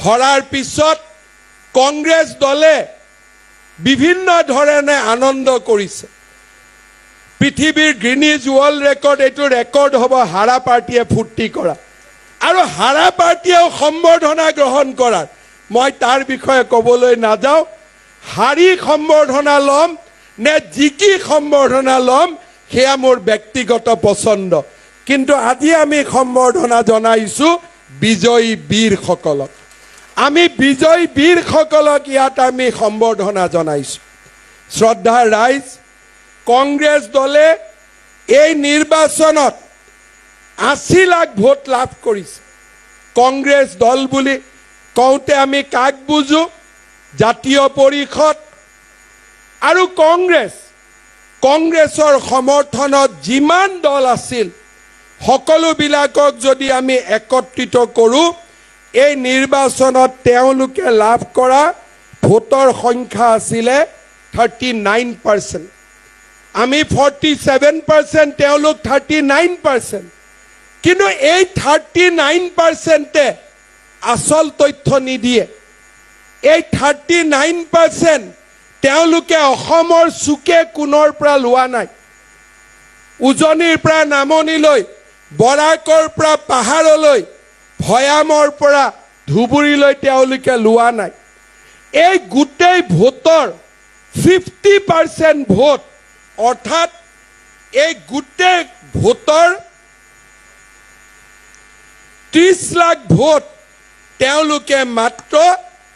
হৰাৰ পিছত কংগ্ৰেছ দলে বিভিন্ন ধৰণে আনন্দ কৰিছে পৃথিৱীৰ গ্ৰিনিজ ৱৰ্ল্ড ৰেকৰ্ড এইটো ৰেকৰ্ড হ'ব হাৰা পাৰ্টিয়ে ফূৰ্তি কৰা আৰু হাৰা পাৰ্টিয়েও সম্বৰ্ধনা গ্ৰহণ কৰাৰ মই তাৰ বিষয়ে ক'বলৈ নাযাওঁ হাৰি সম্বৰ্ধনা ল'ম নে জিকি সম্বৰ্ধনা ল'ম সেয়া মোৰ ব্যক্তিগত পছন্দ কিন্তু আজি আমি সম্বৰ্ধনা জনাইছো বিজয়ী বীৰসকলক আমি বিজয়ী বীৰসকলক ইয়াত আমি সম্বৰ্ধনা জনাইছো শ্ৰদ্ধা ৰাইজ কংগ্ৰেছ দলে এই নিৰ্বাচনত 80 লাখ ভোট লাভ কৰিছে কংগ্ৰেছ দল বুলি কওঁতে আমি কাক বুজো জাতীয় পৰিষদ আৰু কংগ্ৰেছৰ সমৰ্থনত যিমান দল আছিল সকলোবিলাকক যদি আমি একত্ৰিত কৰোঁ এই নিৰ্বাচনত তেওঁলোকে লাভ কৰা ভোটৰ সংখ্যা আছিলে 39% আমি 47% তেওঁলোক 39% কিন্তু এই 39%তে আসল তথ্য নিদিয়ে এই 39% তেওঁলোকে অসমৰ চুকে কোণৰ পৰা লোৱা নাই উজনিৰ পৰা নামনিলৈ বৰাকৰ পৰা পাহাৰলৈ ভয়ামৰ পৰা ধুবুৰীলৈ তেওঁলোকে লোৱা নাই এই গোটেই ভোটৰ 50% ভোট অৰ্থাৎ এই গোটেই ভোটৰ 30 লাখ ভোট তেওঁলোকে মাত্ৰ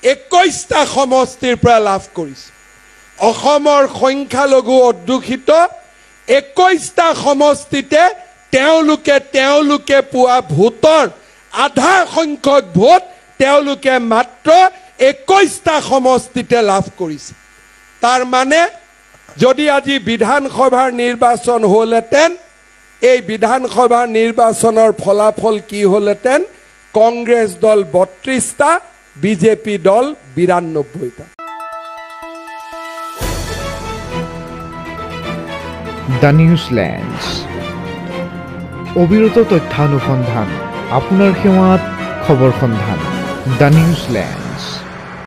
21টা সমষ্টিৰ পৰা লাভ কৰিছে অসমৰ সংখ্যালঘু অধ্যুষিত 21টা সমষ্টিতে তেওঁলোকে পোৱা ভোটৰ আধা সংখ্যক ভোট তেওঁলোকে মাত্ৰ 21টা সমষ্টিতে লাভ কৰিছে তাৰ মানে যদি আজি বিধানসভাৰ নিৰ্বাচন হ'লহেঁতেন এই বিধানসভাৰ নিৰ্বাচনৰ ফলাফল কি হ'লহেঁতেন কংগ্ৰেছ দল 32টা বিজেপি দল 92টা দ্য নিউজলেণ্ডছ অবিৰত তথ্যানুসন্ধান আপোনাৰ সেৱাত খবৰ সন্ধান দ্য নিউজলেণ্ড